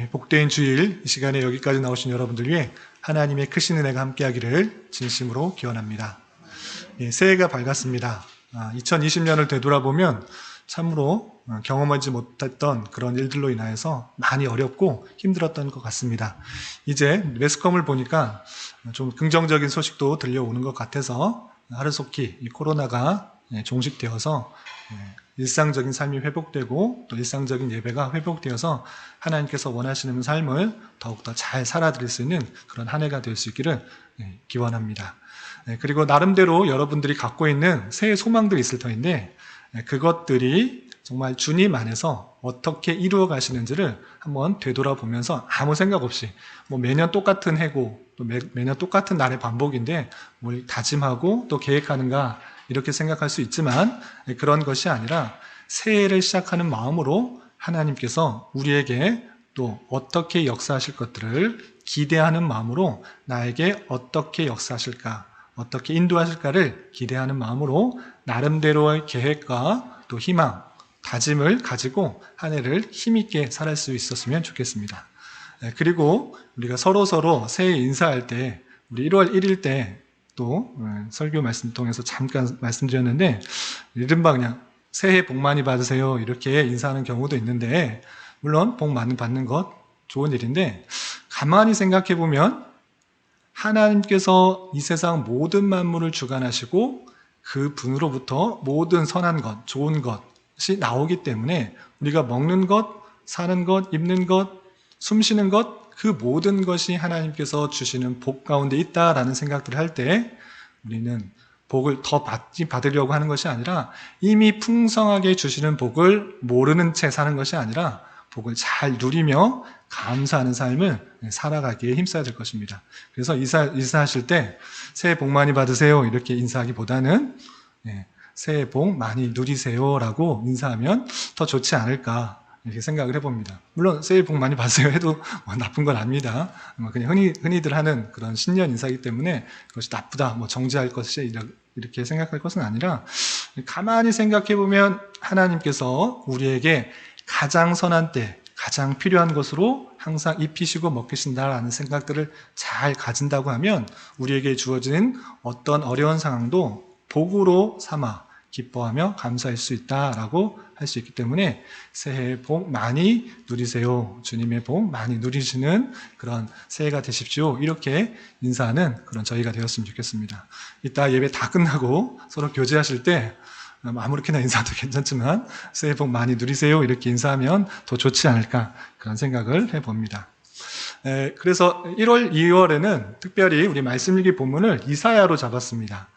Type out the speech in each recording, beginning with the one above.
복된 주일 이 시간에 여기까지 나오신 여러분들 위해 하나님의 크신 은혜가 함께하기를 진심으로 기원합니다. 새해가 밝았습니다. 2020년을 되돌아보면 참으로 경험하지 못했던 그런 일들로 인하여서 많이 어렵고 힘들었던 것 같습니다. 이제 매스컴을 보니까 좀 긍정적인 소식도 들려오는 것 같아서 하루속히 이 코로나가 종식되어서 일상적인 삶이 회복되고 또 일상적인 예배가 회복되어서 하나님께서 원하시는 삶을 더욱더 잘 살아드릴 수 있는 그런 한 해가 될 수 있기를 기원합니다. 그리고 나름대로 여러분들이 갖고 있는 새해 소망들이 있을 터인데 그것들이 정말 주님 안에서 어떻게 이루어 가시는지를 한번 되돌아보면서 아무 생각 없이 매년 똑같은 해고 또 매년 똑같은 날의 반복인데 뭘 다짐하고 또 계획하는가 이렇게 생각할 수 있지만 그런 것이 아니라 새해를 시작하는 마음으로 하나님께서 우리에게 또 어떻게 역사하실 것들을 기대하는 마음으로 나에게 어떻게 역사하실까, 어떻게 인도하실까를 기대하는 마음으로 나름대로의 계획과 또 희망, 다짐을 가지고 한 해를 힘있게 살 수 있었으면 좋겠습니다. 그리고 우리가 서로 새해 인사할 때 우리 1월 1일 때 또 설교 말씀 통해서 잠깐 말씀드렸는데 이른바 그냥 새해 복 많이 받으세요 이렇게 인사하는 경우도 있는데 물론 복 많이 받는 것 좋은 일인데 가만히 생각해 보면 하나님께서 이 세상 모든 만물을 주관하시고 그 분으로부터 모든 선한 것, 좋은 것이 나오기 때문에 우리가 먹는 것, 사는 것, 입는 것, 숨 쉬는 것 그 모든 것이 하나님께서 주시는 복 가운데 있다라는 생각들을 할 때 우리는 복을 더 받으려고 하는 것이 아니라 이미 풍성하게 주시는 복을 모르는 채 사는 것이 아니라 복을 잘 누리며 감사하는 삶을 살아가기에 힘써야 될 것입니다. 그래서 인사하실 때 새해 복 많이 받으세요 이렇게 인사하기보다는 새해 복 많이 누리세요라고 인사하면 더 좋지 않을까 이렇게 생각을 해봅니다. 물론 새해 복 많이 받으세요 해도 나쁜 건 아닙니다. 그냥 흔히들 하는 그런 신년 인사이기 때문에 그것이 나쁘다, 정죄할 것이 이렇게 생각할 것은 아니라 가만히 생각해보면 하나님께서 우리에게 가장 선한 때, 가장 필요한 것으로 항상 입히시고 먹히신다라는 생각들을 잘 가진다고 하면 우리에게 주어진 어떤 어려운 상황도 복으로 삼아 기뻐하며 감사할 수 있다라고 할 수 있기 때문에 새해 복 많이 누리세요. 주님의 복 많이 누리시는 그런 새해가 되십시오. 이렇게 인사하는 그런 저희가 되었으면 좋겠습니다. 이따 예배 다 끝나고 서로 교제하실 때 아무렇게나 인사도 괜찮지만 새해 복 많이 누리세요. 이렇게 인사하면 더 좋지 않을까 그런 생각을 해봅니다. 그래서 1월, 2월에는 특별히 우리 말씀일기 본문을 이사야로 잡았습니다.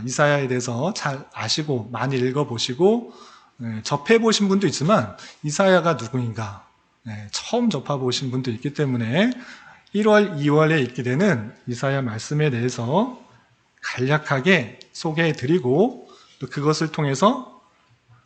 이사야에 대해서 잘 아시고 많이 읽어보시고 접해보신 분도 있지만 이사야가 누구인가 처음 접해보신 분도 있기 때문에 1월, 2월에 읽게 되는 이사야 말씀에 대해서 간략하게 소개해드리고 또 그것을 통해서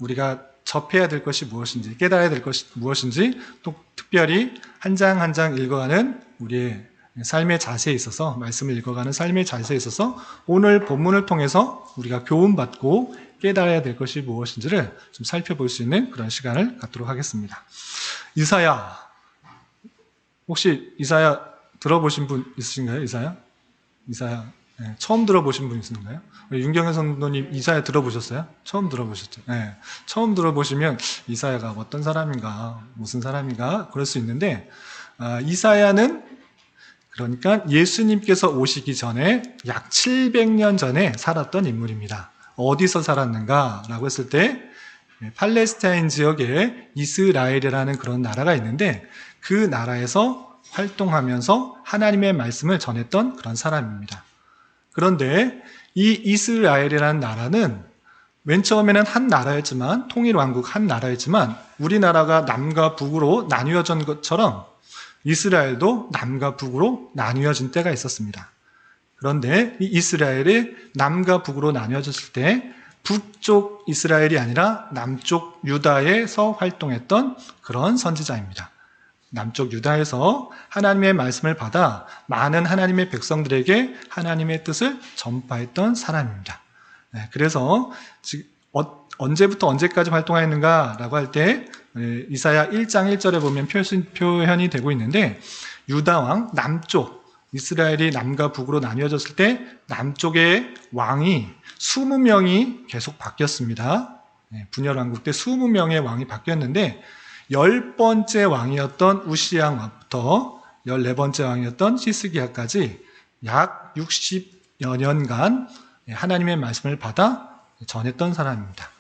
우리가 접해야 될 것이 무엇인지 깨달아야 될 것이 무엇인지 또 특별히 한 장 한 장 읽어가는 우리의 삶의 자세에 있어서 말씀을 읽어가는 삶의 자세에 있어서 오늘 본문을 통해서 우리가 교훈받고 깨달아야 될 것이 무엇인지를 좀 살펴볼 수 있는 그런 시간을 갖도록 하겠습니다. 이사야 혹시 이사야 들어보신 분 있으신가요? 이사야 처음 들어보신 분 있으신가요? 윤경현 성도님 이사야 들어보셨어요? 처음 들어보셨죠? 처음 들어보시면 이사야가 어떤 사람인가 무슨 사람인가 그럴 수 있는데 이사야는 그러니까 예수님께서 오시기 전에 약 700년 전에 살았던 인물입니다. 어디서 살았는가 라고 했을 때 팔레스타인 지역에 이스라엘이라는 그런 나라가 있는데 그 나라에서 활동하면서 하나님의 말씀을 전했던 그런 사람입니다. 그런데 이 이스라엘이라는 나라는 맨 처음에는 한 나라였지만 통일왕국 한 나라였지만 우리나라가 남과 북으로 나뉘어진 것처럼 이스라엘도 남과 북으로 나뉘어진 때가 있었습니다. 그런데 이 이스라엘이 남과 북으로 나뉘어졌을 때 북쪽 이스라엘이 아니라 남쪽 유다에서 활동했던 그런 선지자입니다. 남쪽 유다에서 하나님의 말씀을 받아 많은 하나님의 백성들에게 하나님의 뜻을 전파했던 사람입니다. 그래서 언제부터 언제까지 활동하였는가라고 할 때 이사야 1장 1절에 보면 표현이 되고 있는데, 유다왕 남쪽, 이스라엘이 남과 북으로 나뉘어졌을 때 남쪽의 왕이 20명이 계속 바뀌었습니다. 분열왕국 때 20명의 왕이 바뀌었는데 10번째 왕이었던 우시야부터 14번째 왕이었던 히스기야까지 약 60여 년간 하나님의 말씀을 받아 전했던 사람입니다.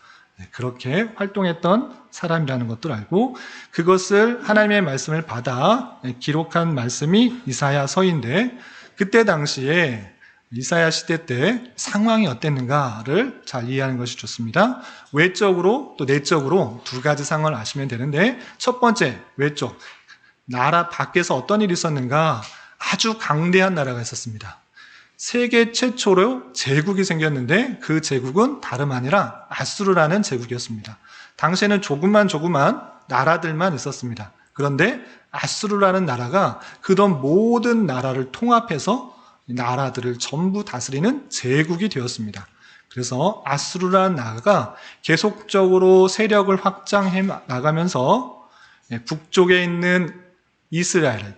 그렇게 활동했던 사람이라는 것도 알고, 그것을 하나님의 말씀을 받아 기록한 말씀이 이사야서인데, 그때 당시에 이사야 시대 때 상황이 어땠는가를 잘 이해하는 것이 좋습니다. 외적으로 또 내적으로 두 가지 상황을 아시면 되는데, 첫 번째 외적, 나라 밖에서 어떤 일이 있었는가? 아주 강대한 나라가 있었습니다. 세계 최초로 제국이 생겼는데 그 제국은 다름 아니라 아수르라는 제국이었습니다. 당시에는 조그만 나라들만 있었습니다. 그런데 아수르라는 나라가 그던 모든 나라를 통합해서 나라들을 전부 다스리는 제국이 되었습니다. 그래서 아수르라는 나라가 계속적으로 세력을 확장해 나가면서 북쪽에 있는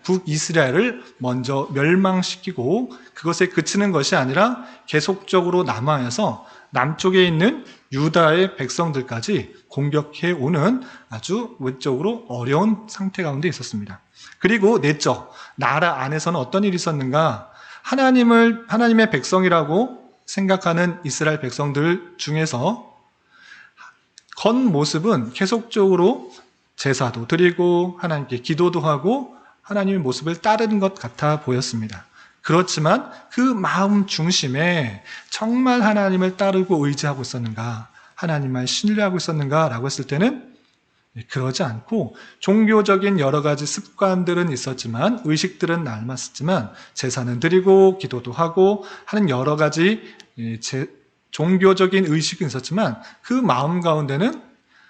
북이스라엘을 먼저 멸망시키고, 그것에 그치는 것이 아니라 계속적으로 남하여서 남쪽에 있는 유다의 백성들까지 공격해 오는 아주 외적으로 어려운 상태 가운데 있었습니다. 그리고 내적, 나라 안에서는 어떤 일이 있었는가? 하나님의 백성이라고 생각하는 이스라엘 백성들 중에서 겉모습은 계속적으로 제사도 드리고 하나님께 기도도 하고 하나님의 모습을 따르는 것 같아 보였습니다. 그렇지만 그 마음 중심에 정말 하나님을 따르고 의지하고 있었는가, 하나님만 신뢰하고 있었는가 라고 했을 때는 그러지 않고, 종교적인 여러 가지 습관들은 있었지만, 의식들은 남았었지만, 제사는 드리고 기도도 하고 하는 여러 가지 종교적인 의식은 있었지만, 그 마음 가운데는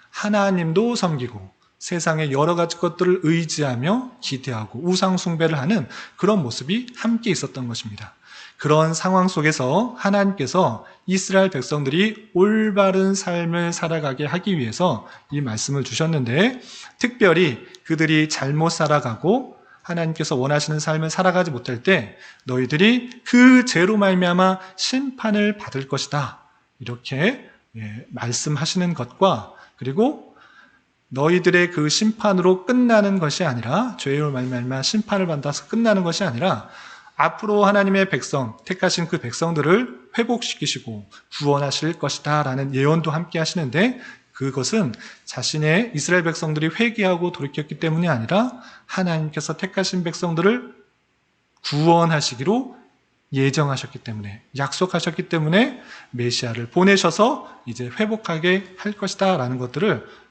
하나님도 섬기고 세상의 여러 가지 것들을 의지하며 기대하고 우상 숭배를 하는 그런 모습이 함께 있었던 것입니다. 그런 상황 속에서 하나님께서 이스라엘 백성들이 올바른 삶을 살아가게 하기 위해서 이 말씀을 주셨는데, 특별히 그들이 잘못 살아가고 하나님께서 원하시는 삶을 살아가지 못할 때 너희들이 그 죄로 말미암아 심판을 받을 것이다, 이렇게 말씀하시는 것과, 그리고 너희들의 그 심판으로 끝나는 것이 아니라, 죄로 말미암아 심판을 받아서 끝나는 것이 아니라 앞으로 하나님의 백성, 택하신 그 백성들을 회복시키시고 구원하실 것이다 라는 예언도 함께 하시는데, 그것은 자신의 이스라엘 백성들이 회개하고 돌이켰기 때문이 아니라 하나님께서 택하신 백성들을 구원하시기로 예정하셨기 때문에, 약속하셨기 때문에 메시아를 보내셔서 이제 회복하게 할 것이다 라는 것들을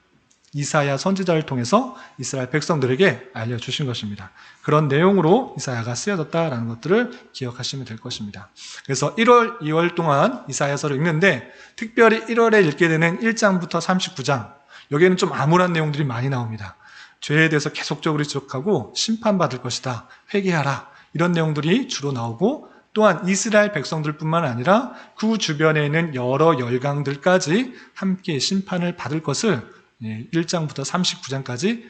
이사야 선지자를 통해서 이스라엘 백성들에게 알려주신 것입니다. 그런 내용으로 이사야가 쓰여졌다라는 것들을 기억하시면 될 것입니다. 그래서 1월, 2월 동안 이사야서를 읽는데, 특별히 1월에 읽게 되는 1장부터 39장, 여기에는 좀 암울한 내용들이 많이 나옵니다. 죄에 대해서 계속적으로 지적하고 심판받을 것이다, 회개하라, 이런 내용들이 주로 나오고, 또한 이스라엘 백성들뿐만 아니라 그 주변에 있는 여러 열강들까지 함께 심판을 받을 것을 1장부터 39장까지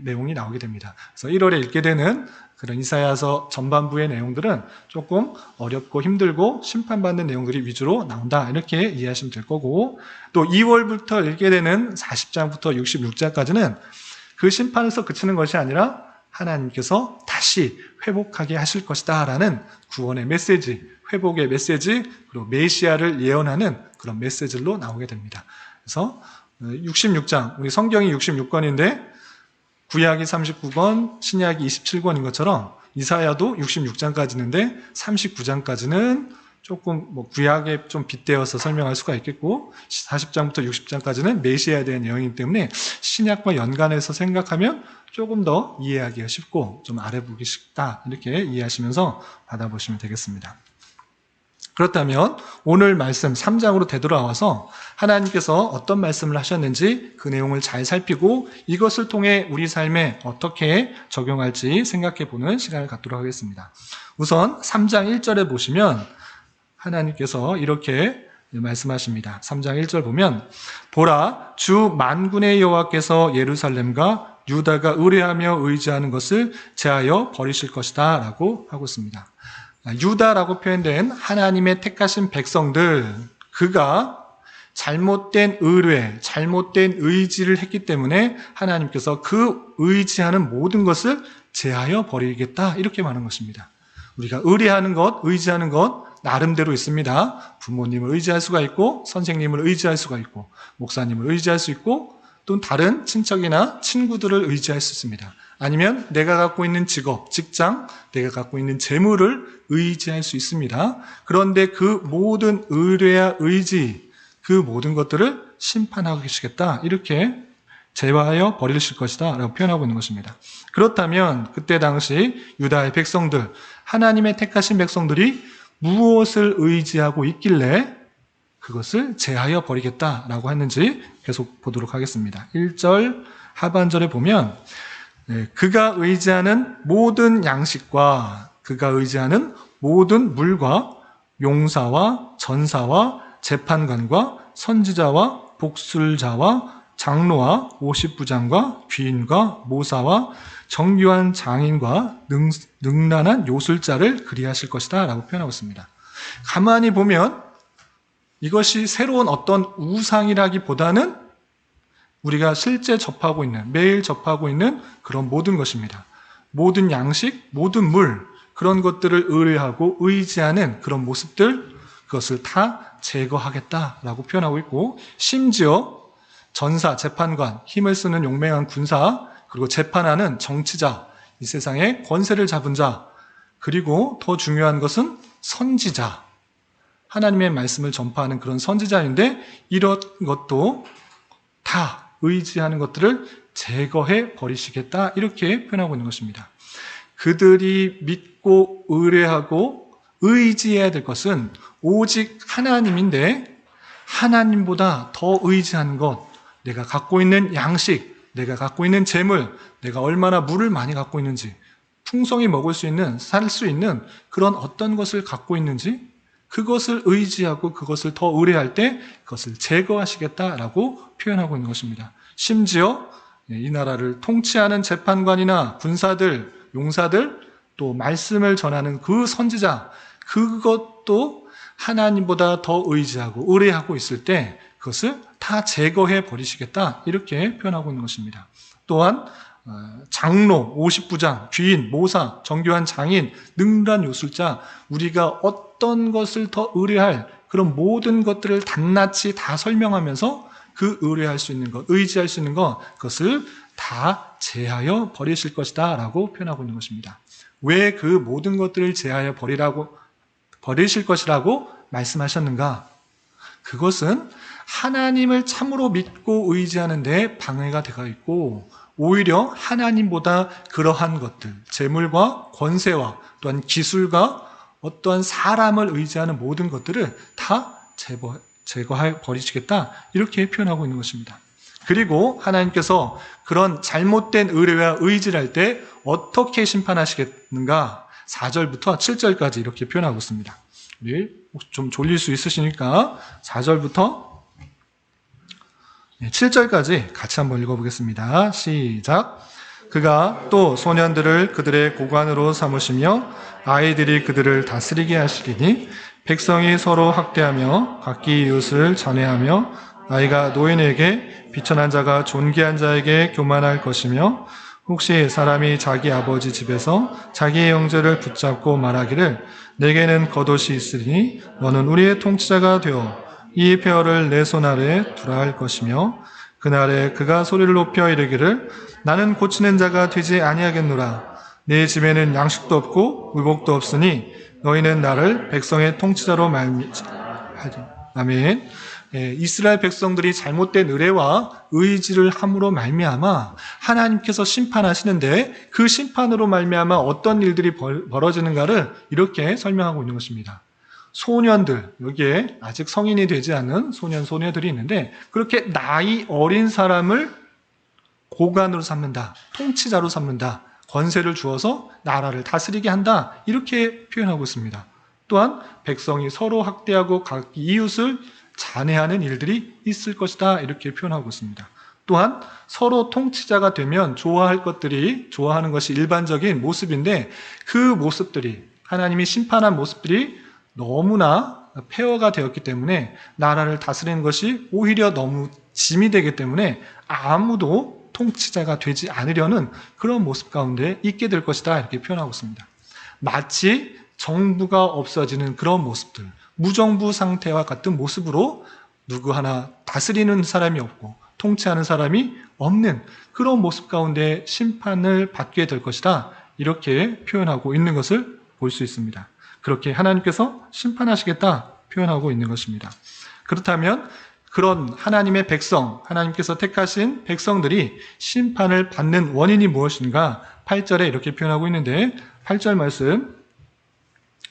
내용이 나오게 됩니다. 그래서 1월에 읽게 되는 그런 이사야서 전반부의 내용들은 조금 어렵고 힘들고 심판받는 내용들이 위주로 나온다, 이렇게 이해하시면 될 거고, 또 2월부터 읽게 되는 40장부터 66장까지는 그 심판에서 그치는 것이 아니라 하나님께서 다시 회복하게 하실 것이다 라는 구원의 메시지, 회복의 메시지, 그리고 메시아를 예언하는 그런 메시지로 나오게 됩니다. 그래서 66장, 우리 성경이 66권인데 구약이 39권, 신약이 27권인 것처럼 이사야도 66장까지 있는데 39장까지는 조금 구약에 좀 빗대어서 설명할 수가 있겠고, 40장부터 60장까지는 메시아에 대한 내용이기 때문에 신약과 연관해서 생각하면 조금 더 이해하기가 쉽고 좀 알아보기 쉽다, 이렇게 이해하시면서 받아보시면 되겠습니다. 그렇다면 오늘 말씀 3장으로 되돌아와서 하나님께서 어떤 말씀을 하셨는지 그 내용을 잘 살피고 이것을 통해 우리 삶에 어떻게 적용할지 생각해 보는 시간을 갖도록 하겠습니다. 우선 3장 1절에 보시면 하나님께서 이렇게 말씀하십니다. 3장 1절 보면 보라 주 만군의 여호와께서 예루살렘과 유다가 의뢰하며 의지하는 것을 제하여 버리실 것이다 라고 하고 있습니다. 유다라고 표현된 하나님의 택하신 백성들, 그가 잘못된 의뢰, 잘못된 의지를 했기 때문에 하나님께서 그 의지하는 모든 것을 제하여 버리겠다 이렇게 말하는 것입니다. 우리가 의뢰하는 것, 의지하는 것 나름대로 있습니다. 부모님을 의지할 수가 있고 선생님을 의지할 수가 있고 목사님을 의지할 수 있고 또 다른 친척이나 친구들을 의지할 수 있습니다. 아니면 내가 갖고 있는 직업, 직장, 내가 갖고 있는 재물을 의지할 수 있습니다. 그런데 그 모든 의뢰와 의지, 그 모든 것들을 심판하고 계시겠다 이렇게 제하여 버리실 것이다 라고 표현하고 있는 것입니다. 그렇다면 그때 당시 유다의 백성들, 하나님의 택하신 백성들이 무엇을 의지하고 있길래 그것을 제하여 버리겠다라고 했는지 계속 보도록 하겠습니다. 1절 하반절에 보면 그가 의지하는 모든 양식과 그가 의지하는 모든 물과 용사와 전사와 재판관과 선지자와 복술자와 장로와 50부장과 귀인과 모사와 정교한 장인과 능란한 요술자를 그리하실 것이다 라고 표현하고 있습니다. 가만히 보면 이것이 새로운 어떤 우상이라기보다는 우리가 실제 접하고 있는, 매일 접하고 있는 그런 모든 것입니다. 모든 양식, 모든 물, 그런 것들을 의뢰하고 의지하는 그런 모습들, 그것을 다 제거하겠다라고 표현하고 있고, 심지어 전사, 재판관, 힘을 쓰는 용맹한 군사, 그리고 재판하는 정치자, 이 세상의 권세를 잡은 자, 그리고 더 중요한 것은 선지자, 하나님의 말씀을 전파하는 그런 선지자인데 이런 것도 다 의지하는 것들을 제거해 버리시겠다 이렇게 표현하고 있는 것입니다. 그들이 믿고 의뢰하고 의지해야 될 것은 오직 하나님인데 하나님보다 더 의지하는 것, 내가 갖고 있는 양식, 내가 갖고 있는 재물, 내가 얼마나 물을 많이 갖고 있는지, 풍성히 먹을 수 있는, 살 수 있는 그런 어떤 것을 갖고 있는지 그것을 의지하고 그것을 더 의뢰할 때 그것을 제거하시겠다라고 표현하고 있는 것입니다. 심지어 이 나라를 통치하는 재판관이나 군사들, 용사들, 또 말씀을 전하는 그 선지자, 그것도 하나님보다 더 의지하고 의뢰하고 있을 때 그것을 다 제거해 버리시겠다 이렇게 표현하고 있는 것입니다. 또한 장로, 50부장, 귀인, 모사, 정교한 장인, 능란 요술자, 우리가 어떤 것을 더 의뢰할 그런 모든 것들을 낱낱이 다 설명하면서 그 의뢰할 수 있는 것, 의지할 수 있는 것, 그것을 다 제하여 버리실 것이다 라고 표현하고 있는 것입니다. 왜 그 모든 것들을 제하여 버리실 것이라고 말씀하셨는가? 그것은 하나님을 참으로 믿고 의지하는 데 방해가 되어 있고 오히려 하나님보다 그러한 것들, 재물과 권세와 또한 기술과 어떠한 사람을 의지하는 모든 것들을 다 제거해 버리시겠다 이렇게 표현하고 있는 것입니다. 그리고 하나님께서 그런 잘못된 의뢰와 의지를 할 때 어떻게 심판하시겠는가 4절부터 7절까지 이렇게 표현하고 있습니다. 우리 좀 졸릴 수 있으시니까 4절부터 7절까지 같이 한번 읽어보겠습니다. 시작. 그가 또 소년들을 그들의 고관으로 삼으시며 아이들이 그들을 다스리게 하시리니 백성이 서로 학대하며 각기 이웃을 전해하며 아이가 노인에게 비천한 자가 존귀한 자에게 교만할 것이며 혹시 사람이 자기 아버지 집에서 자기의 형제를 붙잡고 말하기를 내게는 겉옷이 있으니 너는 우리의 통치자가 되어 이 폐허를 내 손 아래에 두라 할 것이며 그날에 그가 소리를 높여 이르기를 나는 고치는 자가 되지 아니하겠노라. 내 집에는 양식도 없고 의복도 없으니 너희는 나를 백성의 통치자로 말미하리. 아멘. 이스라엘 백성들이 잘못된 의뢰와 의지를 함으로 말미암아 하나님께서 심판하시는데 그 심판으로 말미암아 어떤 일들이 벌어지는가를 이렇게 설명하고 있는 것입니다. 소년들, 여기에 아직 성인이 되지 않은 소년, 소녀들이 있는데 그렇게 나이 어린 사람을 고관으로 삼는다, 통치자로 삼는다, 권세를 주어서 나라를 다스리게 한다 이렇게 표현하고 있습니다. 또한 백성이 서로 학대하고 각 이웃을 잔해하는 일들이 있을 것이다. 이렇게 표현하고 있습니다. 또한 서로 통치자가 되면 좋아하는 것이 일반적인 모습인데 그 모습들이 하나님이 심판한 모습들이 너무나 폐허가 되었기 때문에 나라를 다스리는 것이 오히려 너무 짐이 되기 때문에 아무도 통치자가 되지 않으려는 그런 모습 가운데 있게 될 것이다. 이렇게 표현하고 있습니다. 마치 정부가 없어지는 그런 모습들, 무정부 상태와 같은 모습으로 누구 하나 다스리는 사람이 없고 통치하는 사람이 없는 그런 모습 가운데 심판을 받게 될 것이다. 이렇게 표현하고 있는 것을 볼 수 있습니다. 그렇게 하나님께서 심판하시겠다 표현하고 있는 것입니다. 그렇다면 그런 하나님의 백성, 하나님께서 택하신 백성들이 심판을 받는 원인이 무엇인가? 8절에 이렇게 표현하고 있는데 8절 말씀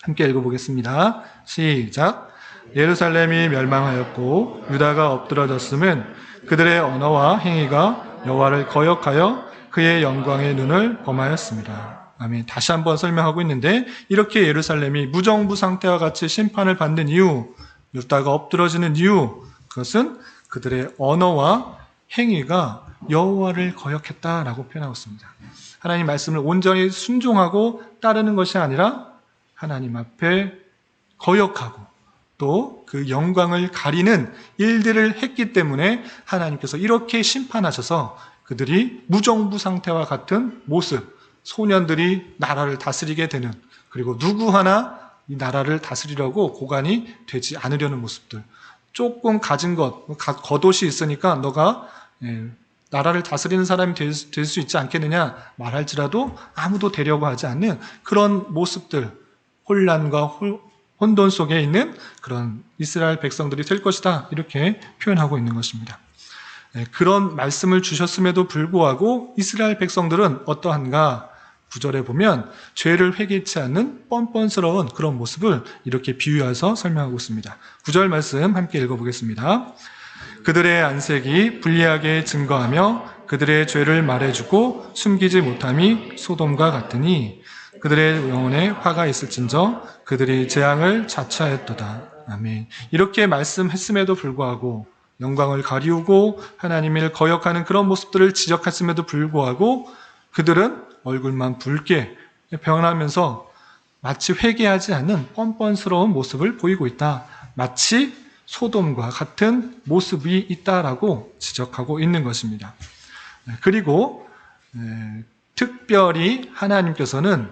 함께 읽어보겠습니다. 시작. 예루살렘이 멸망하였고 유다가 엎드러졌음은 그들의 언어와 행위가 여호와를 거역하여 그의 영광의 눈을 범하였습니다. 아멘. 다시 한번 설명하고 있는데 이렇게 예루살렘이 무정부 상태와 같이 심판을 받는 이유, 유다가 엎드러지는 이유, 그것은 그들의 언어와 행위가 여호와를 거역했다라고 표현하고 있습니다. 하나님 말씀을 온전히 순종하고 따르는 것이 아니라 하나님 앞에 거역하고 또 그 영광을 가리는 일들을 했기 때문에 하나님께서 이렇게 심판하셔서 그들이 무정부 상태와 같은 모습, 소년들이 나라를 다스리게 되는, 그리고 누구 하나 이 나라를 다스리려고 고관이 되지 않으려는 모습들, 조금 가진 것, 겉옷이 있으니까 너가 나라를 다스리는 사람이 될 수 있지 않겠느냐 말할지라도 아무도 되려고 하지 않는 그런 모습들, 혼란과 혼돈 속에 있는 그런 이스라엘 백성들이 될 것이다. 이렇게 표현하고 있는 것입니다. 그런 말씀을 주셨음에도 불구하고 이스라엘 백성들은 어떠한가? 9절에 보면 죄를 회개치 않는 뻔뻔스러운 그런 모습을 이렇게 비유해서 설명하고 있습니다. 9절 말씀 함께 읽어보겠습니다. 그들의 안색이 불리하게 증거하며 그들의 죄를 말해주고 숨기지 못함이 소돔과 같으니 그들의 영혼에 화가 있을진저 그들이 재앙을 자처하였도다. 아멘. 이렇게 말씀했음에도 불구하고 영광을 가리우고 하나님을 거역하는 그런 모습들을 지적했음에도 불구하고 그들은 얼굴만 붉게 변하면서 마치 회개하지 않는 뻔뻔스러운 모습을 보이고 있다. 마치 소돔과 같은 모습이 있다라고 지적하고 있는 것입니다. 그리고 특별히 하나님께서는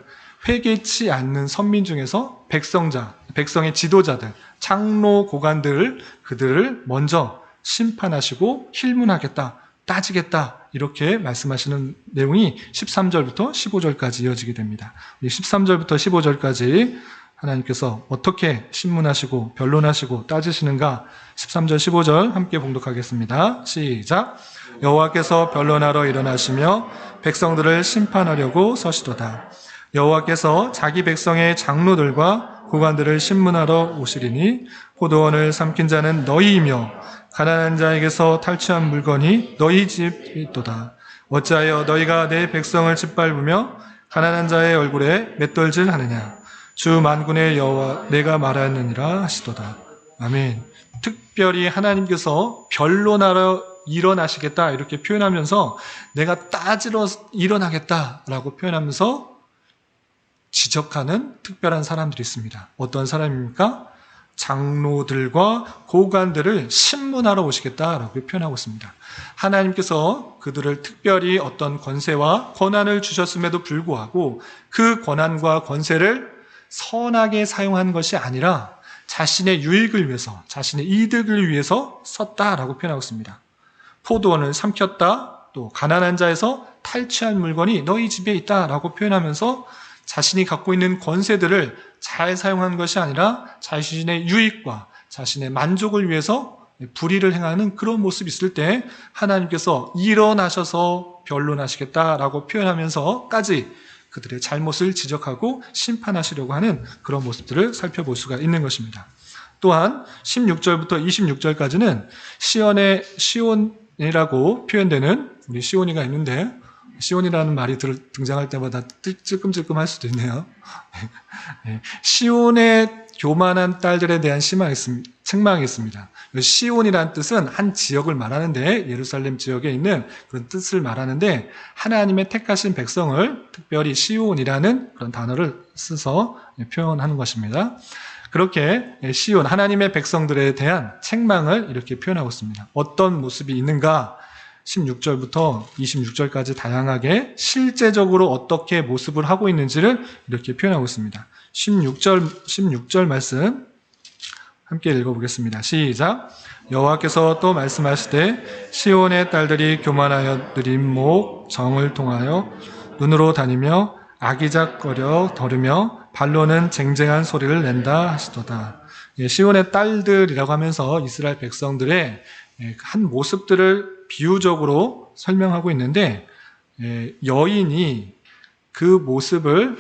회개치 않는 선민 중에서 백성의 지도자들, 장로 고관들을 그들을 먼저 심판하시고 힐문하겠다, 따지겠다 이렇게 말씀하시는 내용이 13절부터 15절까지 이어지게 됩니다. 13절부터 15절까지 하나님께서 어떻게 신문하시고 변론하시고 따지시는가 13절 15절 함께 봉독하겠습니다. 시작. 여호와께서 변론하러 일어나시며 백성들을 심판하려고 서시도다. 여호와께서 자기 백성의 장로들과 고관들을 심문하러 오시리니 포도원을 삼킨 자는 너희이며 가난한 자에게서 탈취한 물건이 너희 집이도다. 어찌하여 너희가 내 백성을 짓밟으며 가난한 자의 얼굴에 맷돌질하느냐. 주 만군의 여호와 내가 말하느니라 하시도다. 아멘. 특별히 하나님께서 변론하러 일어나시겠다 이렇게 표현하면서 내가 따지러 일어나겠다라고 표현하면서 지적하는 특별한 사람들이 있습니다. 어떤 사람입니까? 장로들과 고관들을 심문하러 오시겠다라고 표현하고 있습니다. 하나님께서 그들을 특별히 어떤 권세와 권한을 주셨음에도 불구하고 그 권한과 권세를 선하게 사용한 것이 아니라 자신의 유익을 위해서, 자신의 이득을 위해서 썼다라고 표현하고 있습니다. 포도원을 삼켰다, 또 가난한 자에서 탈취한 물건이 너희 집에 있다라고 표현하면서 자신이 갖고 있는 권세들을 잘 사용한 것이 아니라 자신의 유익과 자신의 만족을 위해서 불의를 행하는 그런 모습이 있을 때 하나님께서 일어나셔서 변론하시겠다라고 표현하면서까지 그들의 잘못을 지적하고 심판하시려고 하는 그런 모습들을 살펴볼 수가 있는 것입니다. 또한 16절부터 26절까지는 시온이라고 표현되는 우리 시온이가 있는데 시온이라는 말이 등장할 때마다 찔끔찔끔할 수도 있네요. 시온의 교만한 딸들에 대한 책망이 있습니다. 시온이라는 뜻은 한 지역을 말하는데, 예루살렘 지역에 있는 그런 뜻을 말하는데, 하나님의 택하신 백성을 특별히 시온이라는 그런 단어를 써서 표현하는 것입니다. 그렇게 시온, 하나님의 백성들에 대한 책망을 이렇게 표현하고 있습니다. 어떤 모습이 있는가? 16절부터 26절까지 다양하게 실제적으로 어떻게 모습을 하고 있는지를 이렇게 표현하고 있습니다. 16절 말씀 함께 읽어보겠습니다. 시작. 여호와께서 또 말씀하시되 시온의 딸들이 교만하여 느린 목 정을 통하여 눈으로 다니며 아기작거려 더르며 발로는 쟁쟁한 소리를 낸다 하시도다. 시온의 딸들이라고 하면서 이스라엘 백성들의 한 모습들을 비유적으로 설명하고 있는데, 여인이 그 모습을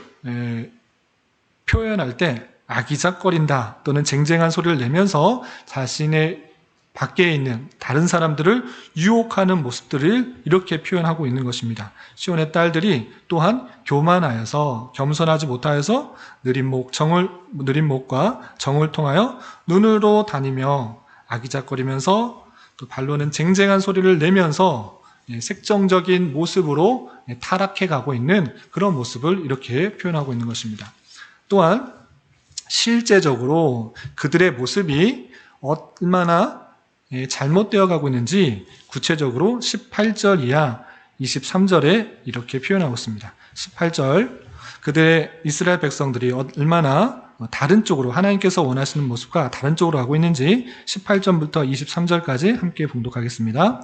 표현할 때 아기작거린다 또는 쟁쟁한 소리를 내면서 자신의 밖에 있는 다른 사람들을 유혹하는 모습들을 이렇게 표현하고 있는 것입니다. 시온의 딸들이 또한 교만하여서 겸손하지 못하여서 느린 목과 정을 통하여 눈으로 다니며 아기작거리면서 또 발로는 쟁쟁한 소리를 내면서 색정적인 모습으로 타락해 가고 있는 그런 모습을 이렇게 표현하고 있는 것입니다. 또한 실제적으로 그들의 모습이 얼마나 잘못되어 가고 있는지 구체적으로 18절 이하 23절에 이렇게 표현하고 있습니다. 18절, 그들의 이스라엘 백성들이 얼마나 다른 쪽으로, 하나님께서 원하시는 모습과 다른 쪽으로 가고 있는지 18절부터 23절까지 함께 봉독하겠습니다.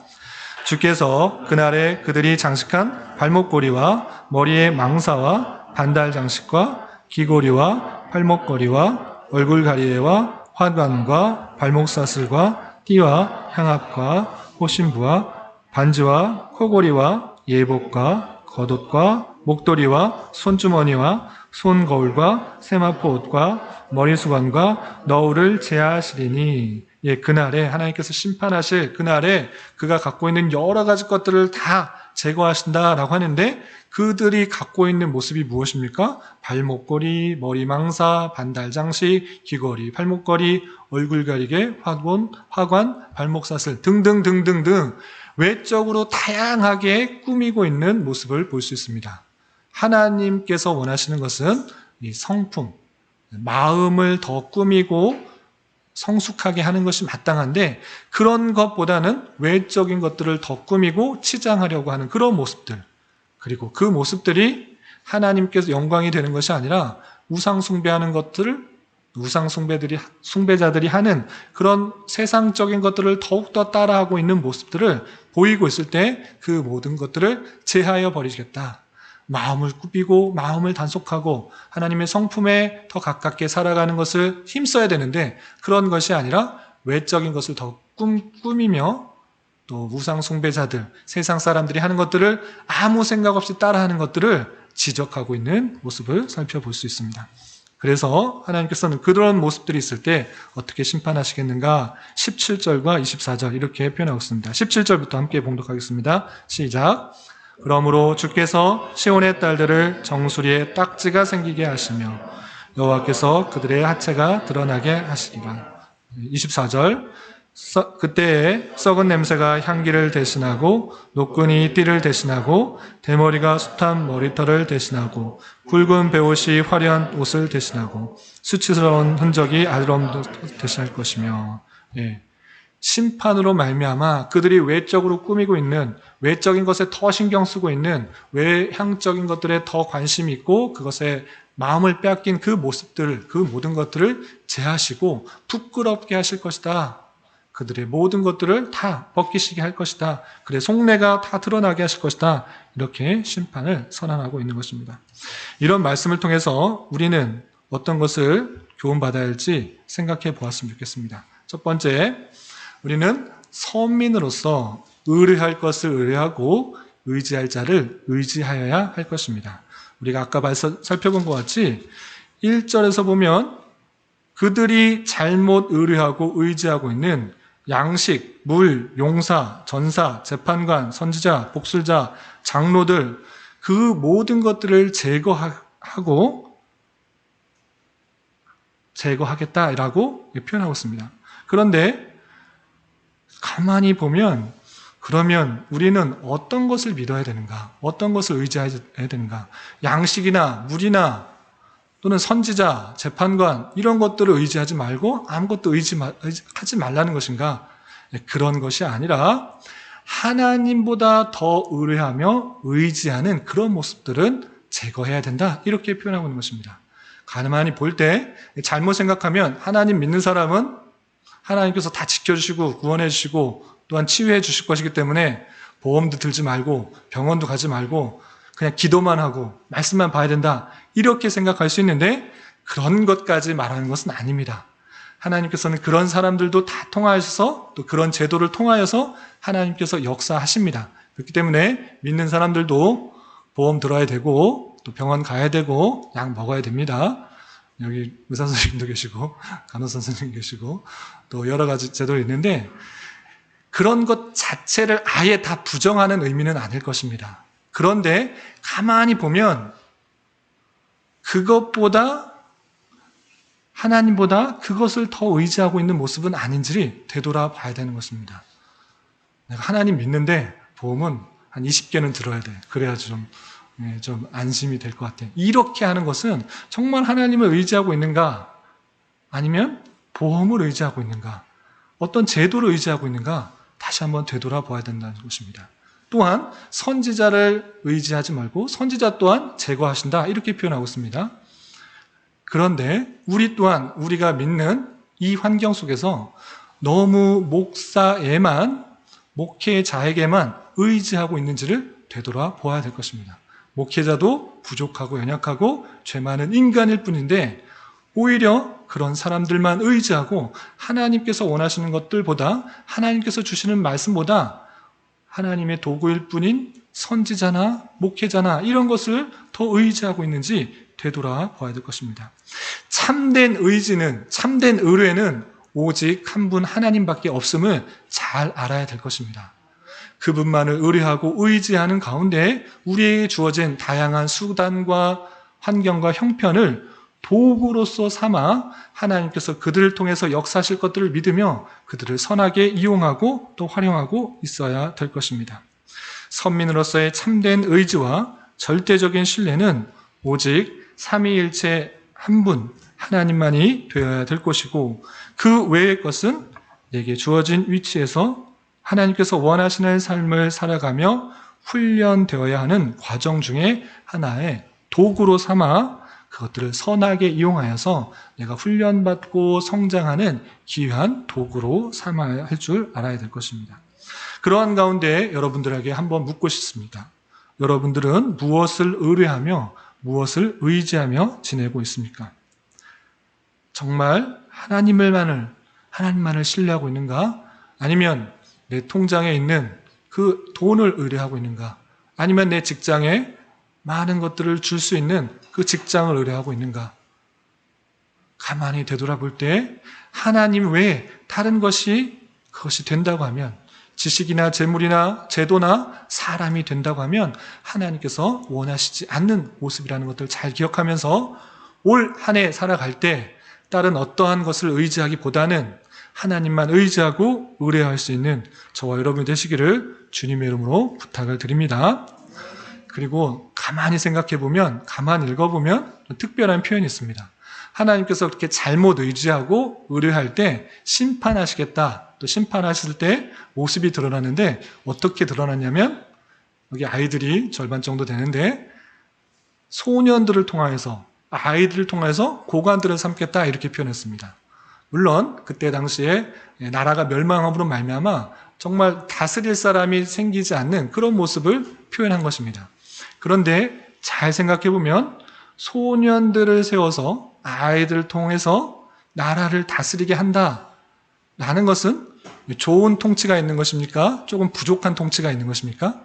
주께서 그날에 그들이 장식한 발목고리와 머리에 망사와 반달 장식과 귀고리와 팔목걸이와 얼굴가리에와 화관과 발목사슬과 띠와 향압과 호신부와 반지와 코고리와 예복과 겉옷과 목도리와 손주머니와 손거울과 세마포 옷과 머리수건과 너울을 제하시리니, 그날에 하나님께서 심판하실 그날에 그가 갖고 있는 여러 가지 것들을 다 제거하신다라고 하는데, 그들이 갖고 있는 모습이 무엇입니까? 발목걸이, 머리망사, 반달장식, 귀걸이, 팔목걸이, 얼굴가리개, 화관, 발목사슬 등등등등등 외적으로 다양하게 꾸미고 있는 모습을 볼 수 있습니다. 하나님께서 원하시는 것은 이 성품, 마음을 더 꾸미고 성숙하게 하는 것이 마땅한데, 그런 것보다는 외적인 것들을 더 꾸미고 치장하려고 하는 그런 모습들, 그리고 그 모습들이 하나님께서 영광이 되는 것이 아니라 우상 숭배하는 것들을, 숭배자들이 하는 그런 세상적인 것들을 더욱더 따라하고 있는 모습들을 보이고 있을 때 그 모든 것들을 제하여 버리겠다. 마음을 꾸미고 마음을 단속하고 하나님의 성품에 더 가깝게 살아가는 것을 힘써야 되는데, 그런 것이 아니라 외적인 것을 더 꾸미며 또 우상 숭배자들, 세상 사람들이 하는 것들을 아무 생각 없이 따라하는 것들을 지적하고 있는 모습을 살펴볼 수 있습니다. 그래서 하나님께서는 그런 모습들이 있을 때 어떻게 심판하시겠는가? 17절과 24절 이렇게 표현하고 있습니다. 17절부터 함께 봉독하겠습니다. 시작. 그러므로 주께서 시온의 딸들을 정수리에 딱지가 생기게 하시며 여호와께서 그들의 하체가 드러나게 하시리라. 24절. 그때에 썩은 냄새가 향기를 대신하고 노끈이 띠를 대신하고 대머리가 숱한 머리털을 대신하고 굵은 베옷이 화려한 옷을 대신하고 수치스러운 흔적이 아름다움을 대신할 것이며, 심판으로 말미암아 그들이 외적으로 꾸미고 있는, 외적인 것에 더 신경 쓰고 있는, 외향적인 것들에 더 관심이 있고 그것에 마음을 빼앗긴 그 모습들, 그 모든 것들을 제하시고 부끄럽게 하실 것이다. 그들의 모든 것들을 다 벗기시게 할 것이다. 그의 속내가 다 드러나게 하실 것이다. 이렇게 심판을 선언하고 있는 것입니다. 이런 말씀을 통해서 우리는 어떤 것을 교훈받아야 할지 생각해 보았으면 좋겠습니다. 첫 번째, 우리는 선민으로서 의뢰할 것을 의뢰하고 의지할 자를 의지하여야 할 것입니다. 우리가 아까 살펴본 것 같이 1절에서 보면 그들이 잘못 의뢰하고 의지하고 있는 양식, 물, 용사, 전사, 재판관, 선지자, 복술자, 장로들, 그 모든 것들을 제거하고 제거하겠다라고 표현하고 있습니다. 그런데 가만히 보면 그러면 우리는 어떤 것을 믿어야 되는가? 어떤 것을 의지해야 되는가? 양식이나 물이나 또는 선지자, 재판관 이런 것들을 의지하지 말고 아무것도 의지하지 말라는 것인가? 그런 것이 아니라 하나님보다 더 의뢰하며 의지하는 그런 모습들은 제거해야 된다. 이렇게 표현하고 있는 것입니다. 가만히 볼 때 잘못 생각하면 하나님 믿는 사람은 하나님께서 다 지켜주시고 구원해 주시고 또한 치유해 주실 것이기 때문에 보험도 들지 말고 병원도 가지 말고 그냥 기도만 하고 말씀만 봐야 된다. 이렇게 생각할 수 있는데 그런 것까지 말하는 것은 아닙니다. 하나님께서는 그런 사람들도 다 통하셔서 또 그런 제도를 통하여서 하나님께서 역사하십니다. 그렇기 때문에 믿는 사람들도 보험 들어야 되고 또 병원 가야 되고 약 먹어야 됩니다. 여기 의사 선생님도 계시고 간호사 선생님 계시고 또 여러 가지 제도가 있는데 그런 것 자체를 아예 다 부정하는 의미는 아닐 것입니다. 그런데 가만히 보면 그것보다 하나님보다 그것을 더 의지하고 있는 모습은 아닌지를 되돌아봐야 되는 것입니다. 내가 하나님 믿는데 보험은 한 20개는 들어야 돼. 그래야지 좀 안심이 될 것 같아. 이렇게 하는 것은 정말 하나님을 의지하고 있는가? 아니면 보험을 의지하고 있는가? 어떤 제도를 의지하고 있는가? 다시 한번 되돌아봐야 된다는 것입니다. 또한 선지자를 의지하지 말고 선지자 또한 제거하신다. 이렇게 표현하고 있습니다. 그런데 우리 또한 우리가 믿는 이 환경 속에서 너무 목사에만 목회자에게만 의지하고 있는지를 되돌아보아야 될 것입니다. 목회자도 부족하고 연약하고 죄 많은 인간일 뿐인데 오히려 그런 사람들만 의지하고 하나님께서 원하시는 것들보다 하나님께서 주시는 말씀보다 하나님의 도구일 뿐인 선지자나 목회자나 이런 것을 더 의지하고 있는지 되돌아봐야 될 것입니다. 참된 의지는, 참된 의뢰는 오직 한 분 하나님밖에 없음을 잘 알아야 될 것입니다. 그분만을 의뢰하고 의지하는 가운데 우리에게 주어진 다양한 수단과 환경과 형편을 도구로서 삼아 하나님께서 그들을 통해서 역사하실 것들을 믿으며 그들을 선하게 이용하고 또 활용하고 있어야 될 것입니다. 선민으로서의 참된 의지와 절대적인 신뢰는 오직 삼위일체 한 분 하나님만이 되어야 될 것이고 그 외의 것은 내게 주어진 위치에서 하나님께서 원하시는 삶을 살아가며 훈련되어야 하는 과정 중에 하나의 도구로 삼아 그것들을 선하게 이용하여서 내가 훈련받고 성장하는 귀한 도구로 삼아야 할 줄 알아야 될 것입니다. 그러한 가운데 여러분들에게 한번 묻고 싶습니다. 여러분들은 무엇을 의뢰하며 무엇을 의지하며 지내고 있습니까? 정말 하나님만을 신뢰하고 있는가? 아니면 내 통장에 있는 그 돈을 의뢰하고 있는가? 아니면 내 직장에 많은 것들을 줄 수 있는 그 직장을 의뢰하고 있는가? 가만히 되돌아볼 때 하나님 외에 다른 것이 그것이 된다고 하면 지식이나 재물이나 제도나 사람이 된다고 하면 하나님께서 원하시지 않는 모습이라는 것들을 잘 기억하면서 올 한 해 살아갈 때 다른 어떠한 것을 의지하기보다는 하나님만 의지하고 의뢰할 수 있는 저와 여러분이 되시기를 주님의 이름으로 부탁을 드립니다. 그리고 가만히 생각해 보면, 가만히 읽어보면 특별한 표현이 있습니다. 하나님께서 그렇게 잘못 의지하고 의뢰할 때 심판하시겠다. 또 심판하실 때 모습이 드러나는데 어떻게 드러났냐면 여기 아이들이 절반 정도 되는데 소년들을 통하여서 아이들을 통해서 고관들을 삼겠다 이렇게 표현했습니다. 물론 그때 당시에 나라가 멸망함으로 말미암아 정말 다스릴 사람이 생기지 않는 그런 모습을 표현한 것입니다. 그런데 잘 생각해 보면 소년들을 세워서 아이들을 통해서 나라를 다스리게 한다라는 것은 좋은 통치가 있는 것입니까? 조금 부족한 통치가 있는 것입니까?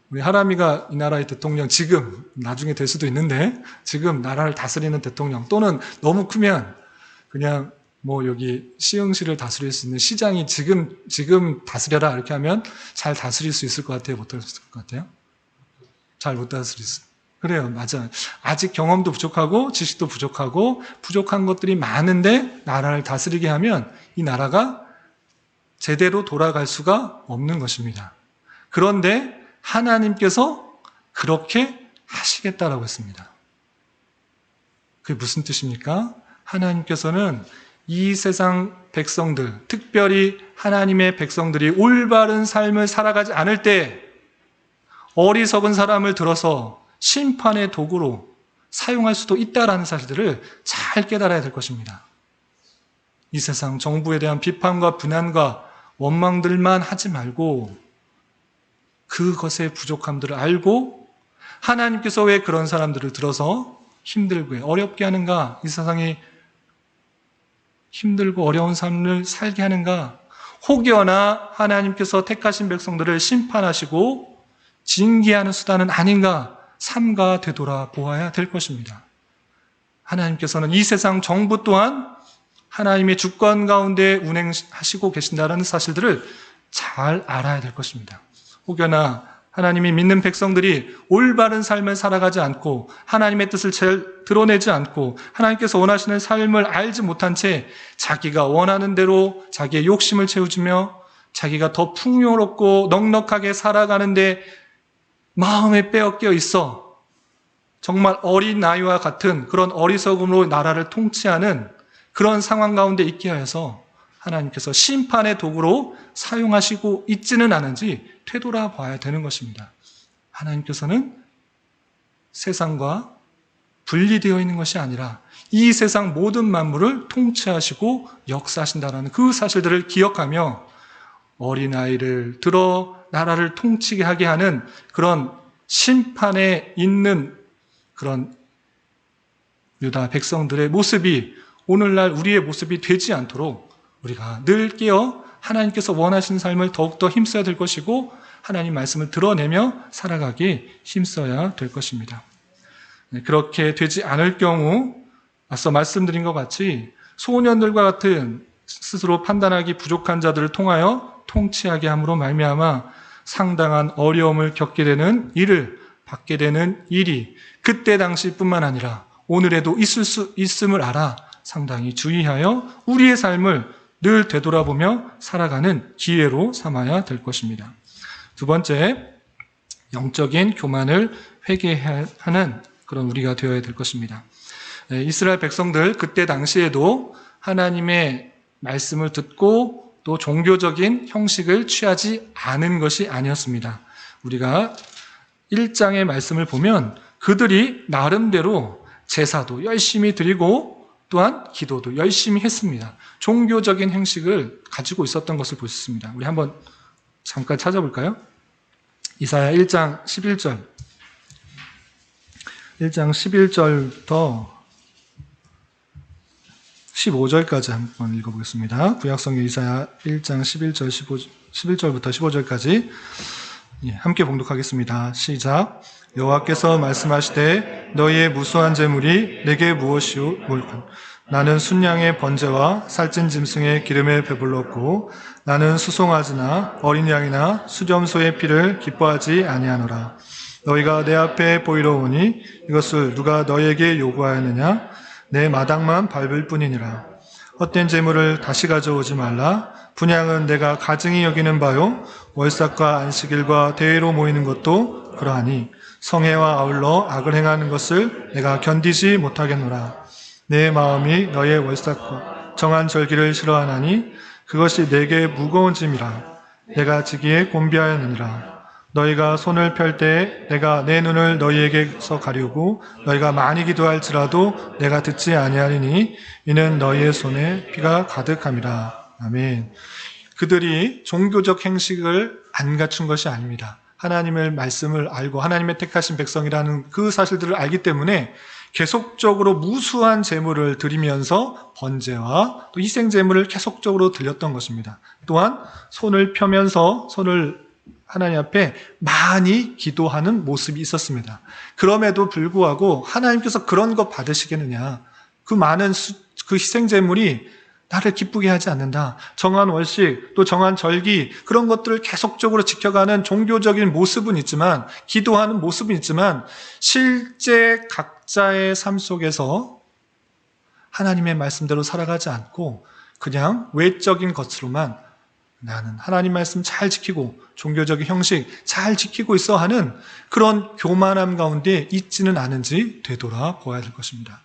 우리 하람이가 이 나라의 대통령 지금 나중에 될 수도 있는데 지금 나라를 다스리는 대통령 또는 너무 크면 그냥 뭐 여기 시흥시를 다스릴 수 있는 시장이 지금 다스려라 이렇게 하면 잘 다스릴 수 있을 것 같아요? 못 다스릴 것 같아요? 잘 못 다스릴 수 그래요. 맞아요. 아직 경험도 부족하고 지식도 부족하고 부족한 것들이 많은데 나라를 다스리게 하면 이 나라가 제대로 돌아갈 수가 없는 것입니다. 그런데 하나님께서 그렇게 하시겠다라고 했습니다. 그게 무슨 뜻입니까? 하나님께서는 이 세상 백성들, 특별히 하나님의 백성들이 올바른 삶을 살아가지 않을 때 어리석은 사람을 들어서 심판의 도구로 사용할 수도 있다라는 사실들을 잘 깨달아야 될 것입니다. 이 세상 정부에 대한 비판과 분한과 원망들만 하지 말고 그것의 부족함들을 알고 하나님께서 왜 그런 사람들을 들어서 힘들고 어렵게 하는가, 이 세상이 힘들고 어려운 삶을 살게 하는가, 혹여나 하나님께서 택하신 백성들을 심판하시고 징계하는 수단은 아닌가 삼가 되돌아보아야 될 것입니다. 하나님께서는 이 세상 정부 또한 하나님의 주권 가운데 운행하시고 계신다는 사실들을 잘 알아야 될 것입니다. 혹여나 하나님이 믿는 백성들이 올바른 삶을 살아가지 않고 하나님의 뜻을 잘 드러내지 않고 하나님께서 원하시는 삶을 알지 못한 채 자기가 원하는 대로 자기의 욕심을 채우며 자기가 더 풍요롭고 넉넉하게 살아가는데 마음에 빼앗겨 있어 정말 어린 아이와 같은 그런 어리석음으로 나라를 통치하는 그런 상황 가운데 있게 하여서 하나님께서 심판의 도구로 사용하시고 있지는 않은지 되돌아봐야 되는 것입니다. 하나님께서는 세상과 분리되어 있는 것이 아니라 이 세상 모든 만물을 통치하시고 역사하신다는 그 사실들을 기억하며 어린아이를 들어 나라를 통치게 하게 하는 그런 심판에 있는 그런 유다 백성들의 모습이 오늘날 우리의 모습이 되지 않도록 우리가 늘 깨어 하나님께서 원하시는 삶을 더욱더 힘써야 될 것이고 하나님 말씀을 드러내며 살아가기 힘써야 될 것입니다. 그렇게 되지 않을 경우 앞서 말씀드린 것 같이 소년들과 같은 스스로 판단하기 부족한 자들을 통하여 통치하게 함으로 말미암아 상당한 어려움을 겪게 되는 일을 받게 되는 일이 그때 당시뿐만 아니라 오늘에도 있을 수 있음을 알아 상당히 주의하여 우리의 삶을 늘 되돌아보며 살아가는 기회로 삼아야 될 것입니다. 두 번째, 영적인 교만을 회개하는 그런 우리가 되어야 될 것입니다. 이스라엘 백성들 그때 당시에도 하나님의 말씀을 듣고 또 종교적인 형식을 취하지 않은 것이 아니었습니다. 우리가 1장의 말씀을 보면 그들이 나름대로 제사도 열심히 드리고 또한 기도도 열심히 했습니다. 종교적인 형식을 가지고 있었던 것을 볼 수 있습니다. 우리 한번 잠깐 찾아볼까요? 이사야 1장 11절 1장 11절부터 15절까지 한번 읽어보겠습니다. 구약성경 이사야 1장 11절부터 15절까지 함께 봉독하겠습니다. 시작. 여호와께서 말씀하시되 너희의 무수한 재물이 내게 무엇이오? 나는 순양의 번제와 살찐 짐승의 기름에 배불렀고 나는 수송아지나 어린 양이나 수렴소의 피를 기뻐하지 아니하노라. 너희가 내 앞에 보이러 오니 이것을 누가 너희에게 요구하였느냐? 내 마당만 밟을 뿐이니라. 헛된 재물을 다시 가져오지 말라. 분향은 내가 가증히 여기는 바요 월삭과 안식일과 대회로 모이는 것도 그러하니 성회와 아울러 악을 행하는 것을 내가 견디지 못하겠노라. 내 마음이 너의 월삭과 정한 절기를 싫어하나니 그것이 내게 무거운 짐이라. 내가 지기에 곤비하였느니라. 너희가 손을 펼 때에 내가 내 눈을 너희에게서 가리우고 너희가 많이 기도할지라도 내가 듣지 아니하리니 이는 너희의 손에 피가 가득함이라. 아멘. 그들이 종교적 행식을 안 갖춘 것이 아닙니다. 하나님의 말씀을 알고 하나님의 택하신 백성이라는 그 사실들을 알기 때문에 계속적으로 무수한 제물을 드리면서 번제와 또 희생 제물을 계속적으로 드렸던 것입니다. 또한 손을 펴면서 손을 하나님 앞에 많이 기도하는 모습이 있었습니다. 그럼에도 불구하고 하나님께서 그런 거 받으시겠느냐? 그 많은 그 희생 제물이 나를 기쁘게 하지 않는다. 정한 월식, 또 정한 절기, 그런 것들을 계속적으로 지켜가는 종교적인 모습은 있지만, 기도하는 모습은 있지만, 실제 각자의 삶 속에서 하나님의 말씀대로 살아가지 않고 그냥 외적인 것으로만 나는 하나님 말씀 잘 지키고 종교적인 형식 잘 지키고 있어 하는 그런 교만함 가운데 있지는 않은지 되돌아보아야 될 것입니다.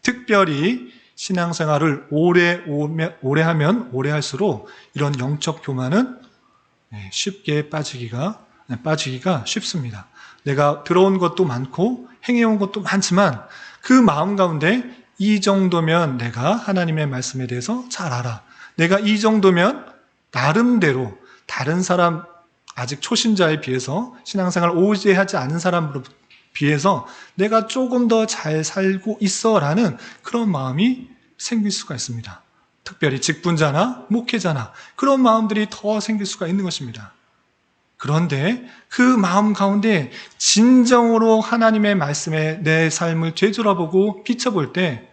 특별히 신앙생활을 오래 하면 오래 할수록 이런 영적 교만은 쉽게 빠지기가 쉽습니다. 내가 들어온 것도 많고 행해온 것도 많지만 그 마음 가운데 이 정도면 내가 하나님의 말씀에 대해서 잘 알아. 내가 이 정도면 나름대로 다른 사람, 아직 초신자에 비해서 신앙생활 오래 하지 않은 사람으로 비해서 내가 조금 더 잘 살고 있어라는 그런 마음이 생길 수가 있습니다. 특별히 직분자나 목회자나 그런 마음들이 더 생길 수가 있는 것입니다. 그런데 그 마음 가운데 진정으로 하나님의 말씀에 내 삶을 되돌아보고 비춰볼 때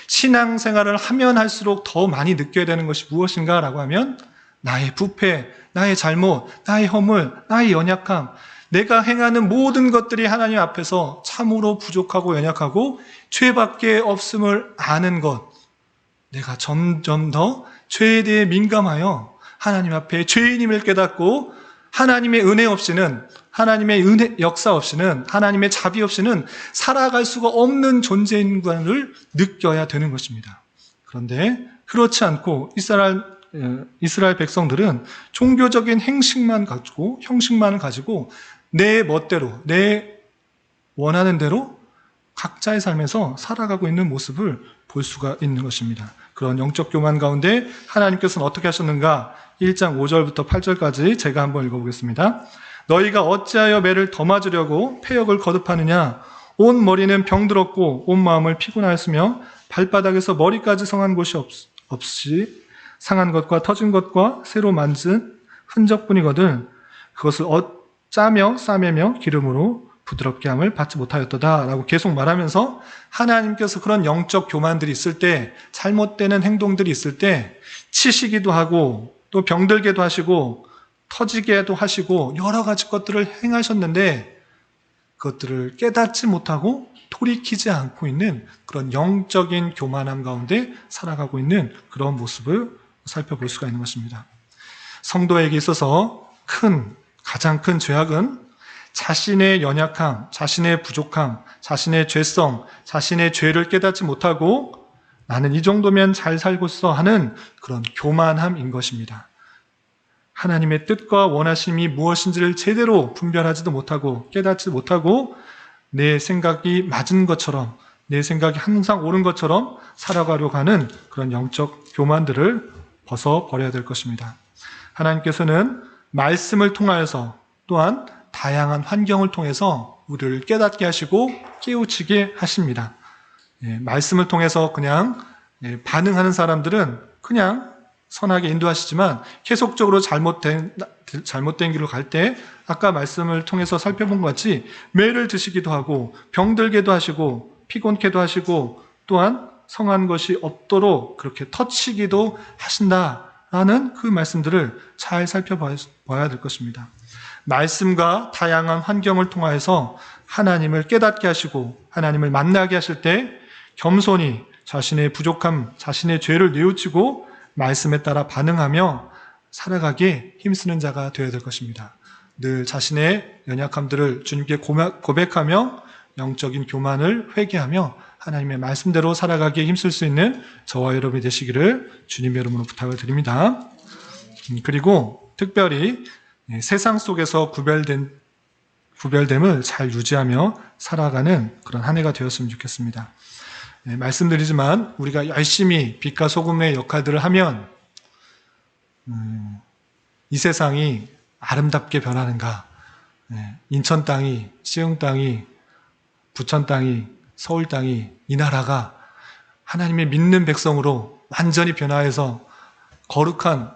신앙생활을 하면 할수록 더 많이 느껴야 되는 것이 무엇인가라고 하면 나의 부패, 나의 잘못, 나의 허물, 나의 연약함, 내가 행하는 모든 것들이 하나님 앞에서 참으로 부족하고 연약하고 죄밖에 없음을 아는 것, 내가 점점 더 죄에 대해 민감하여 하나님 앞에 죄인임을 깨닫고 하나님의 은혜 없이는, 하나님의 은혜 역사 없이는, 하나님의 자비 없이는 살아갈 수가 없는 존재인 것을 느껴야 되는 것입니다. 그런데 그렇지 않고 이스라엘 백성들은 종교적인 행식만 가지고, 형식만 가지고 내 멋대로, 내 원하는 대로 각자의 삶에서 살아가고 있는 모습을 볼 수가 있는 것입니다. 그런 영적 교만 가운데 하나님께서는 어떻게 하셨는가? 1장 5절부터 8절까지 제가 한번 읽어보겠습니다. 너희가 어찌하여 매를 더 맞으려고 패역을 거듭하느냐? 온 머리는 병들었고 온 마음을 피곤하였으며 발바닥에서 머리까지 성한 곳이 없이 상한 것과 터진 것과 새로 만진 흔적뿐이거든 그것을 짜며 싸매며 기름으로 부드럽게 함을 받지 못하였도다 라고 계속 말하면서 하나님께서 그런 영적 교만들이 있을 때, 잘못되는 행동들이 있을 때 치시기도 하고 또 병들게도 하시고 터지게도 하시고 여러 가지 것들을 행하셨는데 그것들을 깨닫지 못하고 돌이키지 않고 있는 그런 영적인 교만함 가운데 살아가고 있는 그런 모습을 살펴볼 수가 있는 것입니다. 성도에게 있어서 가장 큰 죄악은 자신의 연약함, 자신의 부족함, 자신의 죄성, 자신의 죄를 깨닫지 못하고 나는 이 정도면 잘 살고 있어 하는 그런 교만함인 것입니다. 하나님의 뜻과 원하심이 무엇인지를 제대로 분별하지도 못하고 깨닫지 못하고 내 생각이 맞은 것처럼, 내 생각이 항상 옳은 것처럼 살아가려고 하는 그런 영적 교만들을 벗어버려야 될 것입니다. 하나님께서는 말씀을 통하여서 또한 다양한 환경을 통해서 우리를 깨닫게 하시고 깨우치게 하십니다. 말씀을 통해서 그냥 반응하는 사람들은 그냥 선하게 인도하시지만 계속적으로 잘못된 길로 갈 때 아까 말씀을 통해서 살펴본 것 같이 매를 드시기도 하고 병들게도 하시고 피곤케도 하시고 또한 성한 것이 없도록 그렇게 터치기도 하신다라는 그 말씀들을 잘 살펴봐야 될 것입니다. 말씀과 다양한 환경을 통하여서 하나님을 깨닫게 하시고 하나님을 만나게 하실 때 겸손히 자신의 부족함, 자신의 죄를 뉘우치고 말씀에 따라 반응하며 살아가기에 힘쓰는 자가 되어야 될 것입니다. 늘 자신의 연약함들을 주님께 고백하며 영적인 교만을 회개하며 하나님의 말씀대로 살아가기에 힘쓸 수 있는 저와 여러분이 되시기를 주님의 이름으로 부탁을 드립니다. 그리고 특별히 세상 속에서 구별됨을 잘 유지하며 살아가는 그런 한 해가 되었으면 좋겠습니다. 말씀드리지만 우리가 열심히 빛과 소금의 역할들을 하면 이 세상이 아름답게 변하는가? 인천 땅이, 시흥 땅이, 부천 땅이, 서울 땅이, 이 나라가 하나님의 믿는 백성으로 완전히 변화해서 거룩한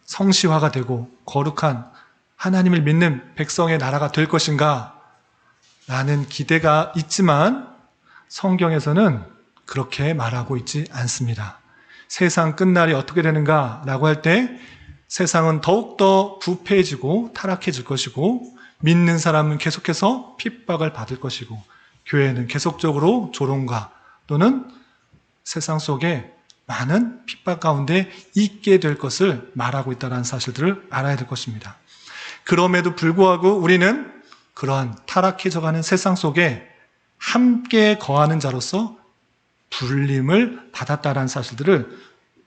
성시화가 되고 거룩한 하나님을 믿는 백성의 나라가 될 것인가? 라는 기대가 있지만 성경에서는 그렇게 말하고 있지 않습니다. 세상 끝날이 어떻게 되는가라고 할 때 세상은 더욱더 부패해지고 타락해질 것이고 믿는 사람은 계속해서 핍박을 받을 것이고 교회는 계속적으로 조롱과 또는 세상 속에 많은 핍박 가운데 있게 될 것을 말하고 있다는 사실들을 알아야 될 것입니다. 그럼에도 불구하고 우리는 그러한 타락해져가는 세상 속에 함께 거하는 자로서 불림을 받았다는 사실들을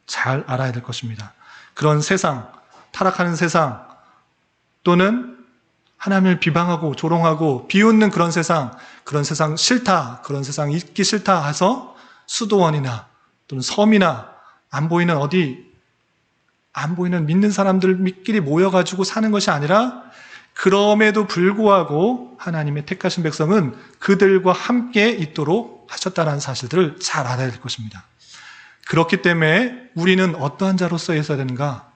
잘 알아야 될 것입니다. 그런 세상, 타락하는 세상 또는 하나님을 비방하고 조롱하고 비웃는 그런 세상 싫다, 그런 세상 있기 싫다 해서 수도원이나 또는 섬이나 안 보이는 믿는 사람들끼리 모여가지고 사는 것이 아니라 그럼에도 불구하고 하나님의 택하신 백성은 그들과 함께 있도록 하셨다는 사실들을 잘 알아야 될 것입니다. 그렇기 때문에 우리는 어떠한 자로서 있어야 되는가?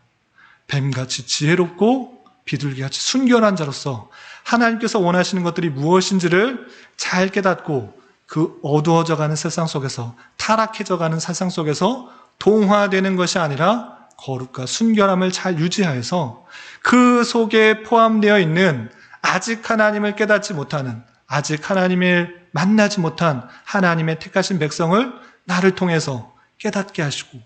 뱀같이 지혜롭고 비둘기같이 순결한 자로서 하나님께서 원하시는 것들이 무엇인지를 잘 깨닫고 그 어두워져가는 세상 속에서 타락해져가는 세상 속에서 동화되는 것이 아니라 거룩과 순결함을 잘 유지하여서 그 속에 포함되어 있는 아직 하나님을 깨닫지 못하는 아직 하나님을 만나지 못한 하나님의 택하신 백성을 나를 통해서 깨닫게 하시고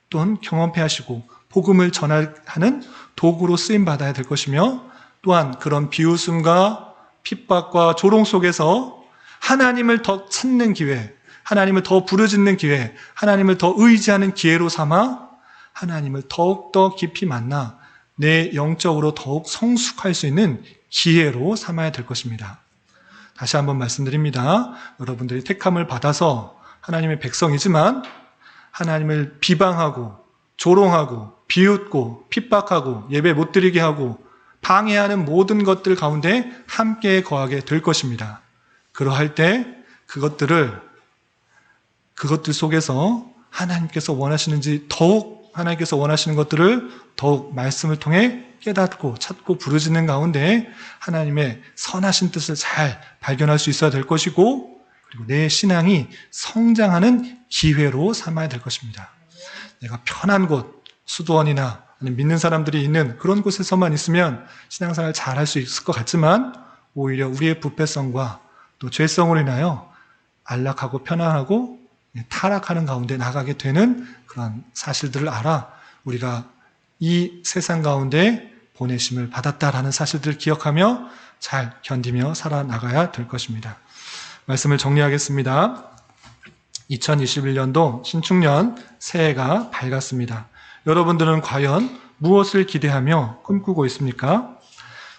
또는 경험해 하시고 복음을 전하는 도구로 쓰임받아야 될 것이며 또한 그런 비웃음과 핍박과 조롱 속에서 하나님을 더 찾는 기회, 하나님을 더 부르짖는 기회, 하나님을 더 의지하는 기회로 삼아 하나님을 더욱더 깊이 만나 내 영적으로 더욱 성숙할 수 있는 기회로 삼아야 될 것입니다. 다시 한번 말씀드립니다. 여러분들이 택함을 받아서 하나님의 백성이지만 하나님을 비방하고 조롱하고 비웃고 핍박하고 예배 못 드리게 하고 방해하는 모든 것들 가운데 함께 거하게 될 것입니다. 그러할 때 그것들 속에서 하나님께서 원하시는 것들을 더욱 말씀을 통해 깨닫고 찾고 부르짖는 가운데 하나님의 선하신 뜻을 잘 발견할 수 있어야 될 것이고 그리고 내 신앙이 성장하는 기회로 삼아야 될 것입니다. 내가 편한 곳, 수도원이나 믿는 사람들이 있는 그런 곳에서만 있으면 신앙생활을 잘 할 수 있을 것 같지만 오히려 우리의 부패성과 또 죄성으로 인하여 안락하고 편안하고 타락하는 가운데 나가게 되는 그런 사실들을 알아 우리가 이 세상 가운데 보내심을 받았다라는 사실들을 기억하며 잘 견디며 살아나가야 될 것입니다. 말씀을 정리하겠습니다. 2021년도 신축년 새해가 밝았습니다. 여러분들은 과연 무엇을 기대하며 꿈꾸고 있습니까?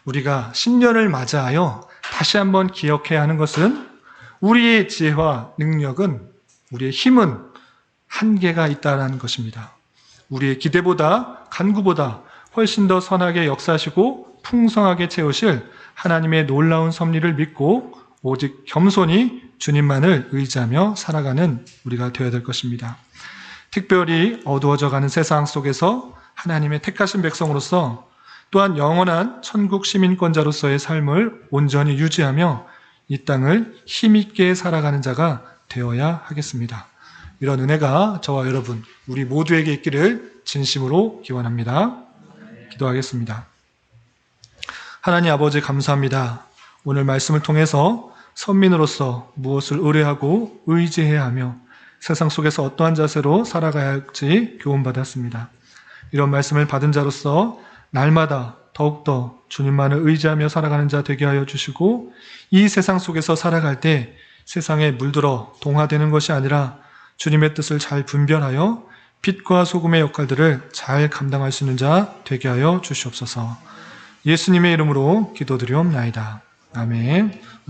우리가 신년을 맞이하여 다시 한번 기억해야 하는 것은 우리의 지혜와 능력은 우리의 힘은 한계가 있다는 것입니다. 우리의 기대보다 간구보다 훨씬 더 선하게 역사하시고 풍성하게 채우실 하나님의 놀라운 섭리를 믿고 오직 겸손히 주님만을 의지하며 살아가는 우리가 되어야 될 것입니다. 특별히 어두워져가는 세상 속에서 하나님의 택하신 백성으로서 또한 영원한 천국 시민권자로서의 삶을 온전히 유지하며 이 땅을 힘있게 살아가는 자가 되어야 하겠습니다. 이런 은혜가 저와 여러분, 우리 모두에게 있기를 진심으로 기원합니다. 기도하겠습니다. 하나님 아버지 감사합니다. 오늘 말씀을 통해서 선민으로서 무엇을 의뢰하고 의지해야 하며 세상 속에서 어떠한 자세로 살아가야 할지 교훈받았습니다. 이런 말씀을 받은 자로서 날마다 더욱더 주님만을 의지하며 살아가는 자 되게 하여 주시고 이 세상 속에서 살아갈 때 세상에 물들어 동화되는 것이 아니라 주님의 뜻을 잘 분별하여 빛과 소금의 역할들을 잘 감당할 수 있는 자 되게 하여 주시옵소서. 예수님의 이름으로 기도드리옵나이다. 아멘.